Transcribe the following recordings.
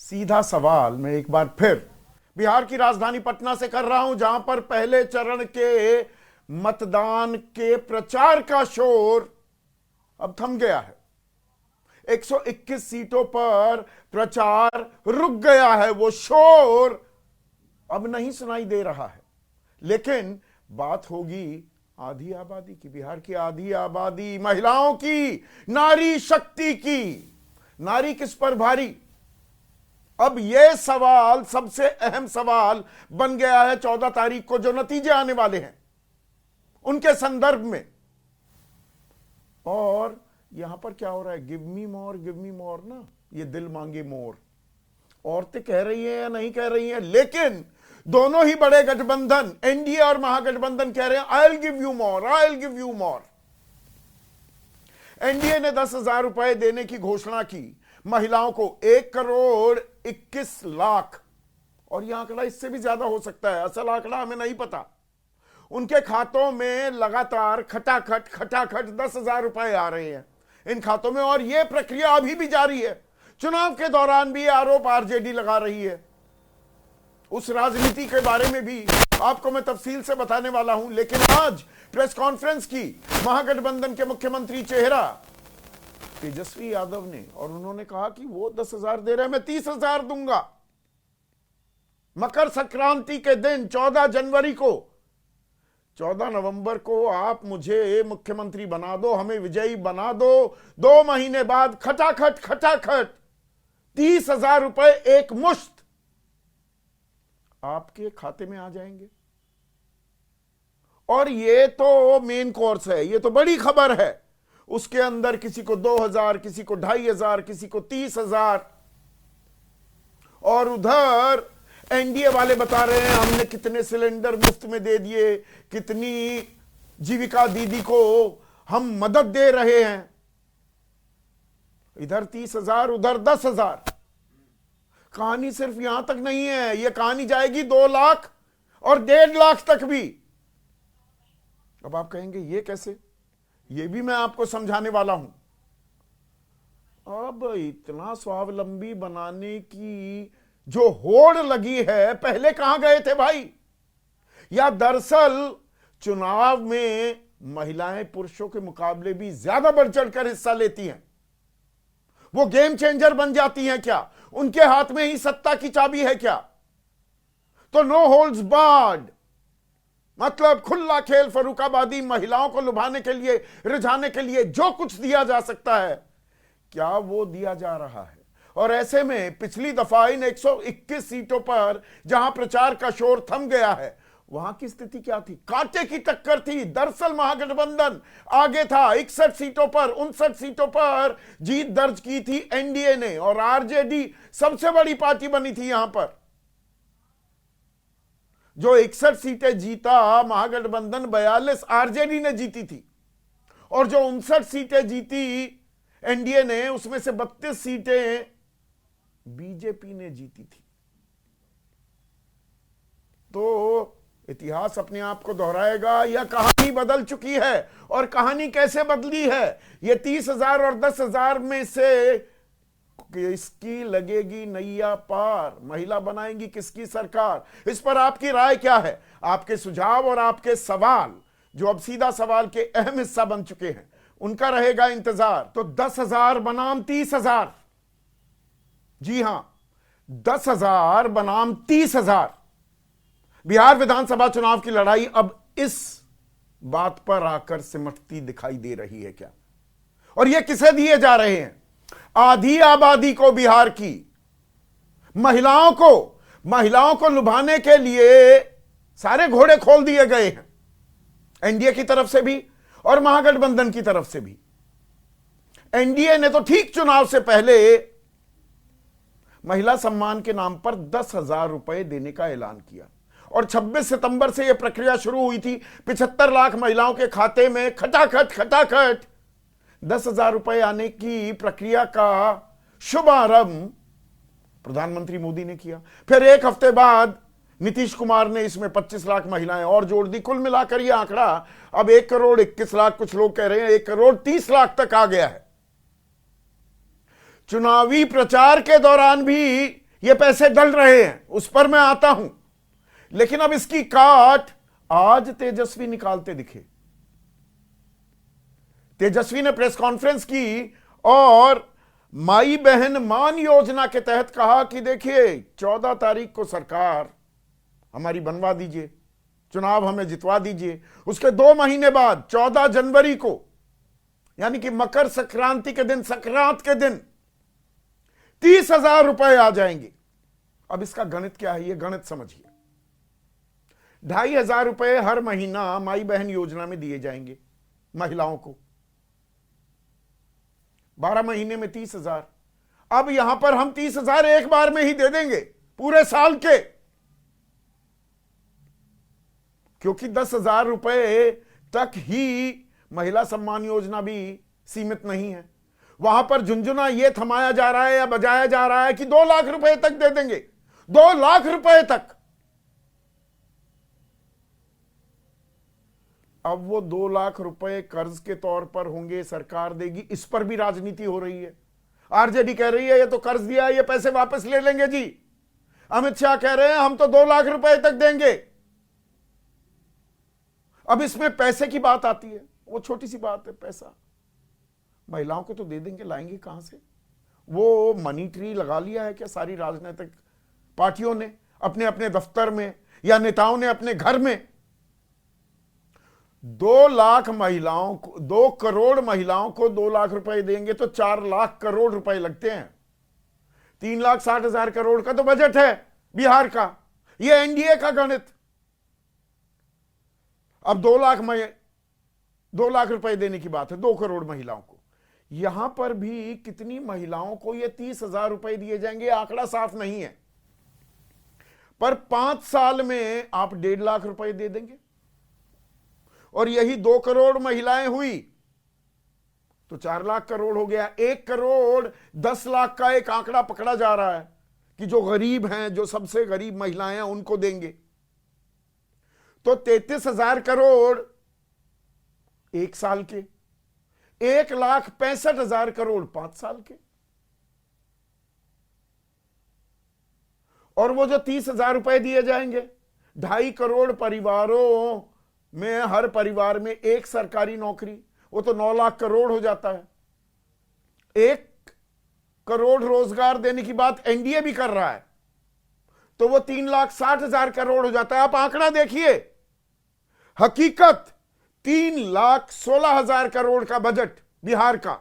सीधा सवाल मैं एक बार फिर बिहार की राजधानी पटना से कर रहा हूं, जहां पर पहले चरण के मतदान के प्रचार का शोर अब थम गया है। 121 सीटों पर प्रचार रुक गया है, वो शोर अब नहीं सुनाई दे रहा है। लेकिन बात होगी आधी आबादी की, बिहार की आधी आबादी, महिलाओं की, नारी शक्ति की। नारी किस पर भारी? अब यह सवाल सबसे अहम सवाल बन गया है 14 तारीख को जो नतीजे आने वाले हैं उनके संदर्भ में। और यहां पर क्या हो रहा है? गिव मी मोर ना, ये दिल मांगे मोर। औरतें कह रही हैं या नहीं कह रही हैं, लेकिन दोनों ही बड़े गठबंधन एनडीए और महागठबंधन कह रहे हैं I will give you more, I will give you more. NDA ने 10,000 रुपए देने की घोषणा की महिलाओं को, 1,21,00,000, और यह आंकड़ा इससे भी ज्यादा हो सकता है, असल आंकड़ा हमें नहीं पता। उनके खातों में लगातार खटाखट 10,000 रुपए आ रहे हैं इन खातों में, और यह प्रक्रिया अभी भी जारी है। चुनाव के दौरान भी आरोप आरजेडी लगा रही है। उस राजनीति के बारे में भी आपको मैं तफसील से बताने वाला हूं। लेकिन आज प्रेस कॉन्फ्रेंस की महागठबंधन के मुख्यमंत्री चेहरा तेजस्वी यादव ने, और उन्होंने कहा कि वो 10,000 दे रहे हैं, मैं 30,000 दूंगा। मकर संक्रांति के दिन 14 जनवरी को, 14 नवंबर को आप मुझे मुख्यमंत्री बना दो, हमें विजयी बना दो। 2 महीने बाद खटाखट 30,000 रुपए एक मुश्त आपके खाते में आ जाएंगे। और ये तो मेन कोर्स है, ये तो बड़ी खबर है। उसके अंदर किसी को 2,000, किसी को 2,500, किसी को 30,000। और उधर एनडीए वाले बता रहे हैं हमने कितने सिलेंडर मुफ्त में दे दिए, कितनी जीविका दीदी को हम मदद दे रहे हैं। इधर 30,000, उधर 10,000। कहानी सिर्फ यहां तक नहीं है, यह कहानी जाएगी 2 लाख और 1.5 लाख तक भी। अब आप कहेंगे ये कैसे? ये भी मैं आपको समझाने वाला हूं। अब इतना स्वावलंबी बनाने की जो होड़ लगी है, पहले कहां गए थे भाई? या दरअसल चुनाव में महिलाएं पुरुषों के मुकाबले भी ज्यादा बढ़ चढ़कर हिस्सा लेती हैं, वो गेम चेंजर बन जाती हैं क्या? उनके हाथ में ही सत्ता की चाबी है क्या? तो नो होल्ड्स बार्ड, मतलब खुला खेल, फर्रुखाबादी, महिलाओं को लुभाने के लिए, रिझाने के लिए जो कुछ दिया जा सकता है, क्या वो दिया जा रहा है? और ऐसे में पिछली दफा इन 121 सीटों पर जहां प्रचार का शोर थम गया है, वहां की स्थिति क्या थी? कांटे की टक्कर थी। दरअसल महागठबंधन आगे था। 61 सीटों पर, 59 सीटों पर जीत दर्ज की थी एनडीए ने, और आरजेडी सबसे बड़ी पार्टी बनी थी यहां पर। जो 61 सीटें जीता महागठबंधन, 42 आरजेडी ने जीती थी, और जो 59 सीटें जीती एनडीए ने, उसमें से 32 सीटें बीजेपी ने जीती थी। तो इतिहास अपने आप को दोहराएगा या कहानी बदल चुकी है? और कहानी कैसे बदली है? ये 30,000 और 10,000 में से किसकी लगेगी नैया पार? महिला बनाएंगी किसकी सरकार? इस पर आपकी राय क्या है? आपके सुझाव और आपके सवाल, जो अब सीधा सवाल के अहम हिस्सा बन चुके हैं, उनका रहेगा इंतजार। तो 10,000 बनाम 30,000, जी हां, 10,000 बनाम 30,000। बिहार विधानसभा चुनाव की लड़ाई अब इस बात पर आकर सिमटती दिखाई दे रही है क्या? और ये किसे दिए जा रहे हैं? आधी आबादी को, बिहार की महिलाओं को लुभाने के लिए सारे घोड़े खोल दिए गए हैं, एनडीए की तरफ से भी और महागठबंधन की तरफ से भी। एनडीए ने तो ठीक चुनाव से पहले महिला सम्मान के नाम पर 10,000 रुपए देने का ऐलान किया, और 26 सितंबर से यह प्रक्रिया शुरू हुई थी। 75 लाख महिलाओं के खाते में खटाखट 10,000 रुपए आने की प्रक्रिया का शुभारंभ प्रधानमंत्री मोदी ने किया। फिर एक हफ्ते बाद नीतीश कुमार ने इसमें 25 लाख महिलाएं और जोड़ दी। कुल मिलाकर यह आंकड़ा अब 1,21,00,000, कुछ लोग कह रहे हैं 1,30,00,000 तक आ गया है। चुनावी प्रचार के दौरान भी ये पैसे डल रहे हैं, उस पर मैं आता हूं। लेकिन अब इसकी काट आज तेजस्वी निकालते दिखे। तेजस्वी ने प्रेस कॉन्फ्रेंस की और माई बहन मान योजना के तहत कहा कि देखिए 14 तारीख को सरकार हमारी बनवा दीजिए, चुनाव हमें जितवा दीजिए। उसके 2 महीने बाद 14 जनवरी को, यानी कि मकर संक्रांति के दिन, संक्रांत के दिन 30,000 रुपए आ जाएंगे। अब इसका गणित क्या है, ये गणित समझिए। 2,500 रुपए हर महीना माई बहन योजना में दिए जाएंगे महिलाओं को, 12 महीने में 30,000। अब यहां पर हम 30,000 एक बार में ही दे देंगे पूरे साल के, क्योंकि 10,000 रुपए तक ही महिला सम्मान योजना भी सीमित नहीं है। वहां पर झुंझुना यह थमाया जा रहा है या बजाया जा रहा है कि 2 लाख रुपए तक दे देंगे, 2 लाख रुपए तक। अब वो 2 लाख रुपए कर्ज के तौर पर होंगे, सरकार देगी, इस पर भी राजनीति हो रही है। आरजेडी कह रही है ये तो कर्ज दिया है, ये पैसे वापस ले लेंगे जी। अमित शाह कह रहे हैं हम तो 2 लाख रुपए तक देंगे। अब इसमें पैसे की बात आती है, वो छोटी सी बात है, पैसा महिलाओं को तो दे देंगे, लाएंगे कहां से? वो मनी ट्री लगा लिया है क्या सारी राजनीतिक पार्टियों ने अपने अपने दफ्तर में, या नेताओं ने अपने घर में? 2 लाख महिलाओं को, 2 करोड़ महिलाओं को 2 लाख रुपए देंगे तो 4 लाख करोड़ रुपए लगते हैं। 3,60,000 करोड़ का तो बजट है बिहार का, ये एनडीए का गणित। अब 2 लाख रुपए देने की बात है 2 करोड़ महिलाओं को। यहां पर भी कितनी महिलाओं को ये 30,000 रुपए दिए जाएंगे, आंकड़ा साफ नहीं है, पर 5 साल में आप 1.5 लाख रुपए दे देंगे। और यही 2 करोड़ महिलाएं हुई तो 4 लाख करोड़ हो गया। 1 करोड़ 10 लाख का एक आंकड़ा पकड़ा जा रहा है कि जो गरीब हैं, जो सबसे गरीब महिलाएं हैं, उनको देंगे। तो 33,000 करोड़ 1 साल के, 1,65,000 करोड़ 5 साल के। और वो जो 30,000 रुपए दिए जाएंगे, 2.5 करोड़ परिवारों में, हर परिवार में एक सरकारी नौकरी, वो तो 9 लाख करोड़ हो जाता है। 1 करोड़ रोजगार देने की बात एनडीए भी कर रहा है, तो वो 3,60,000 करोड़ हो जाता है। आप आंकड़ा देखिए, हकीकत 3,16,000 करोड़ का बजट बिहार का,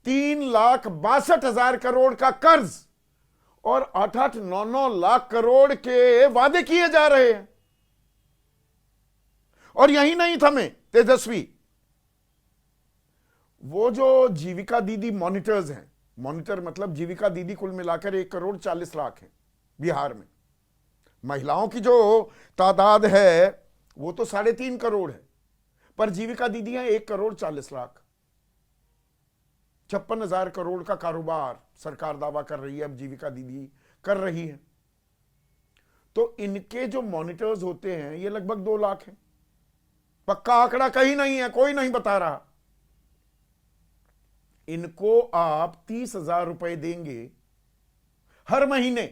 3,62,000 करोड़ का कर्ज, और 8-8, 9-9 लाख करोड़ के वादे किए जा रहे हैं। और यही नहीं थमे तेजस्वी, वो जो जीविका दीदी मॉनिटर्स हैं, मॉनिटर मतलब जीविका दीदी, कुल मिलाकर 1 करोड़ 40 लाख है बिहार में। महिलाओं की जो तादाद है वो तो 3.5 करोड़ है, पर जीविका दीदी हैं 1 करोड़ 40 लाख। 56,000 करोड़ का कारोबार सरकार दावा कर रही है, अब जीविका दीदी कर रही है। तो इनके जो मॉनिटर्स होते हैं ये लगभग 2 लाख हैं। पक्का आंकड़ा कहीं नहीं है, कोई नहीं बता रहा। इनको आप 30,000 रुपए देंगे हर महीने,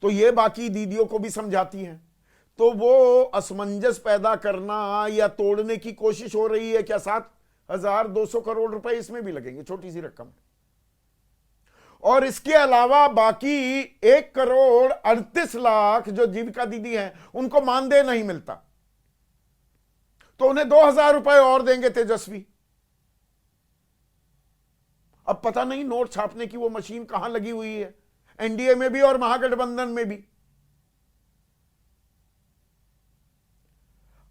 तो ये बाकी दीदियों को भी समझाती हैं। तो वो असमंजस पैदा करना या तोड़ने की कोशिश हो रही है। क्या 7,200 करोड़ रुपए इसमें भी लगेंगे, छोटी सी रकम। और इसके अलावा बाकी 1 करोड़ 38 लाख जो जीविका दीदी हैं, उनको मानदेय नहीं मिलता, तो उन्हें 2,000 रुपए और देंगे तेजस्वी। अब पता नहीं नोट छापने की वो मशीन कहां लगी हुई है, एनडीए में भी और महागठबंधन में भी।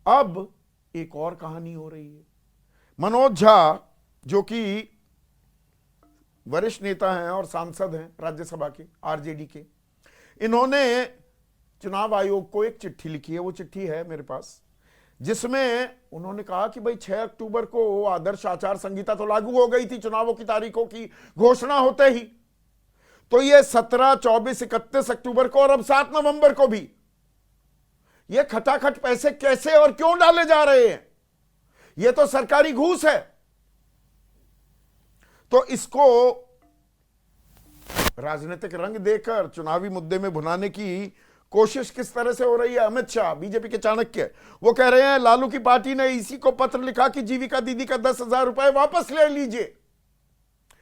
अब एक और कहानी हो रही है। मनोज झा जो कि वरिष्ठ नेता हैं और सांसद हैं राज्यसभा के, आरजेडी के, इन्होंने चुनाव आयोग को एक चिट्ठी लिखी है। वो चिट्ठी है मेरे पास, जिसमें उन्होंने कहा कि भाई 6 अक्टूबर को आदर्श आचार संहिता तो लागू हो गई थी चुनावों की तारीखों की घोषणा होते ही, तो ये 17, 24, 31 अक्टूबर को और अब 7 नवंबर को भी ये खटाखट पैसे कैसे और क्यों डाले जा रहे हैं? ये तो सरकारी घूस है। तो इसको राजनीतिक रंग देकर चुनावी मुद्दे में भुनाने की कोशिश किस तरह से हो रही है। अमित शाह बीजेपी के चाणक्य वो कह रहे हैं लालू की पार्टी ने इसी को पत्र लिखा कि जीविका दीदी का 10,000 रुपए वापस ले लीजिए।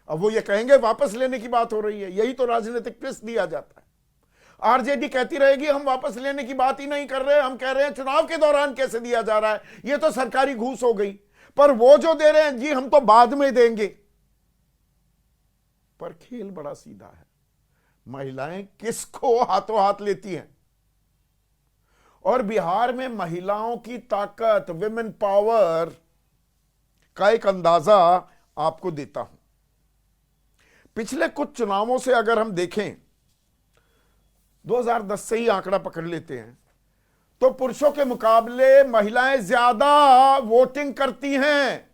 अब वो ये कहेंगे वापस लेने की बात हो रही है, यही तो राजनीतिक ट्विस्ट दिया जाता है। आरजेडी कहती रहेगी हम वापस लेने की बात ही नहीं कर रहे, हम कह रहे हैं चुनाव के दौरान कैसे दिया जा रहा है, ये तो सरकारी घूस हो गई। पर वो जो दे रहे हैं जी हम तो बाद में देंगे। पर खेल बड़ा सीधा है, महिलाएं किसको हाथों हाथ लेती हैं। और बिहार में महिलाओं की ताकत, विमेन पावर का एक अंदाजा आपको देता हूं। पिछले कुछ चुनावों से अगर हम देखें, 2010 से ही आंकड़ा पकड़ लेते हैं, तो पुरुषों के मुकाबले महिलाएं ज्यादा वोटिंग करती हैं।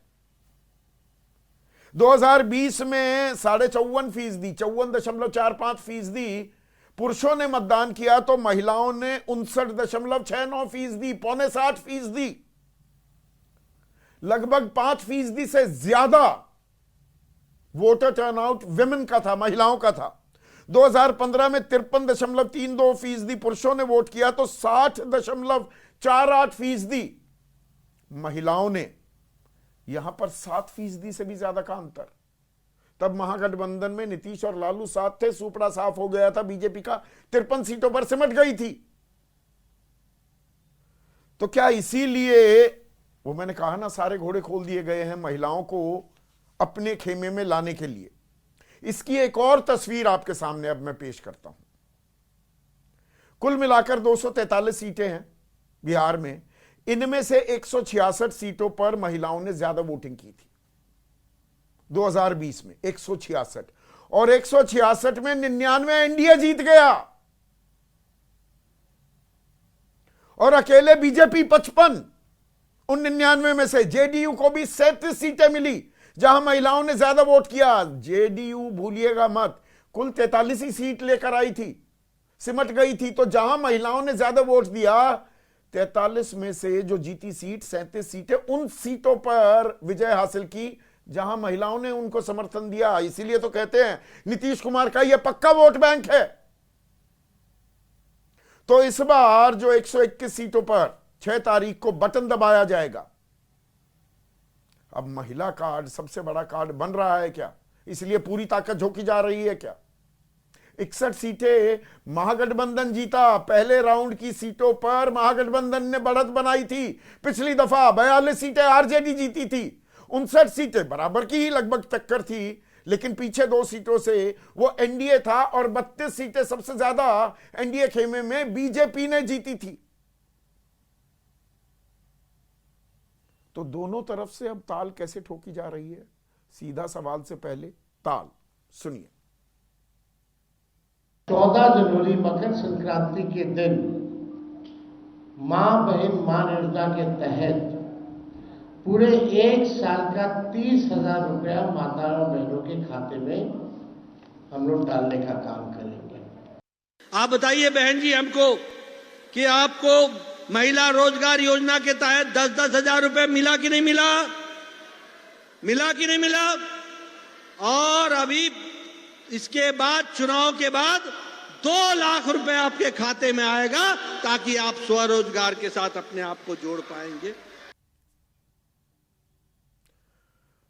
2020 में 54.5%, 54.45% पुरुषों ने मतदान किया, तो महिलाओं ने 59.69%, 59.60%, लगभग 5% से ज्यादा वोटर टर्नआउट विमेन का था, महिलाओं का था। 2015 में 53.32% पुरुषों ने वोट किया, तो 60.48% महिलाओं ने। यहां पर 7% से भी ज्यादा का अंतर। तब महागठबंधन में नीतीश और लालू साथ थे, सुपड़ा साफ हो गया था, बीजेपी का 53 सीटों पर सिमट गई थी। तो क्या इसीलिए वो मैंने कहा ना, सारे घोड़े खोल दिए गए हैं महिलाओं को अपने खेमे में लाने के लिए। इसकी एक और तस्वीर आपके सामने अब मैं पेश करता हूं। कुल मिलाकर 243 सीटें हैं बिहार में, इनमें से 166 सीटों पर महिलाओं ने ज्यादा वोटिंग की थी 2020 में, 166, और 166 में 99 एनडीए जीत गया, और अकेले बीजेपी 55। उन 99 में से जेडीयू को भी 37 सीटें मिली जहां महिलाओं ने ज्यादा वोट किया। जेडीयू भूलिएगा मत, कुल 43 ही सीट लेकर आई थी, सिमट गई थी। तो जहां महिलाओं ने ज्यादा वोट दिया, 43 में से जो जीती सीट, 37 सीटें उन सीटों पर विजय हासिल की जहां महिलाओं ने उनको समर्थन दिया। इसीलिए तो कहते हैं नीतीश कुमार का यह पक्का वोट बैंक है। तो इस बार जो 121 सीटों पर 6 तारीख को बटन दबाया जाएगा, अब महिला कार्ड सबसे बड़ा कार्ड बन रहा है क्या? इसलिए पूरी ताकत झोंकी जा रही है क्या? 61 सीटें महागठबंधन जीता। पहले राउंड की सीटों पर महागठबंधन ने बढ़त बनाई थी। पिछली दफा 42 सीटें आरजेडी जीती थी। 59 सीटें बराबर की ही लगभग टक्कर थी, लेकिन पीछे 2 सीटों से वो एनडीए था, और 32 सीटें सबसे ज्यादा एनडीए खेमे में बीजेपी ने जीती थी। तो दोनों तरफ से अब ताल कैसे ठोकी जा रही है? सीधा सवाल से पहले ताल सुनिए। 14 जनवरी मकर संक्रांति के दिन मां बहन मान योजना के तहत पूरे 1 साल का 30,000 रुपया माताओं और बहनों के खाते में हम लोग डालने का काम करेंगे। आप बताइए बहन जी हमको कि आपको महिला रोजगार योजना के तहत 10-10 हजार रुपए मिला कि नहीं मिला? मिला कि नहीं मिला? और अभी इसके बाद, चुनाव के बाद 2 लाख रुपए आपके खाते में आएगा, ताकि आप स्वरोजगार के साथ अपने आप को जोड़ पाएंगे।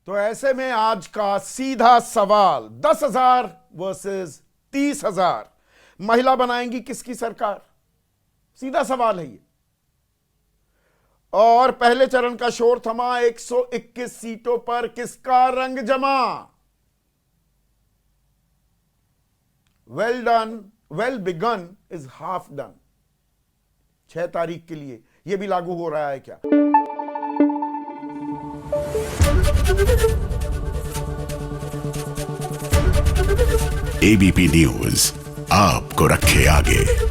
तो ऐसे में आज का सीधा सवाल, 10,000 वर्सेस 30,000, महिला बनाएंगी किसकी सरकार? सीधा सवाल है ये। और पहले चरण का शोर थमा, 121 सीटों पर किसका रंग जमा? Well done, well begun is half done. 6 तारीख के लिए यह भी लागू हो रहा है क्या? एबीपी न्यूज आपको रखे आगे।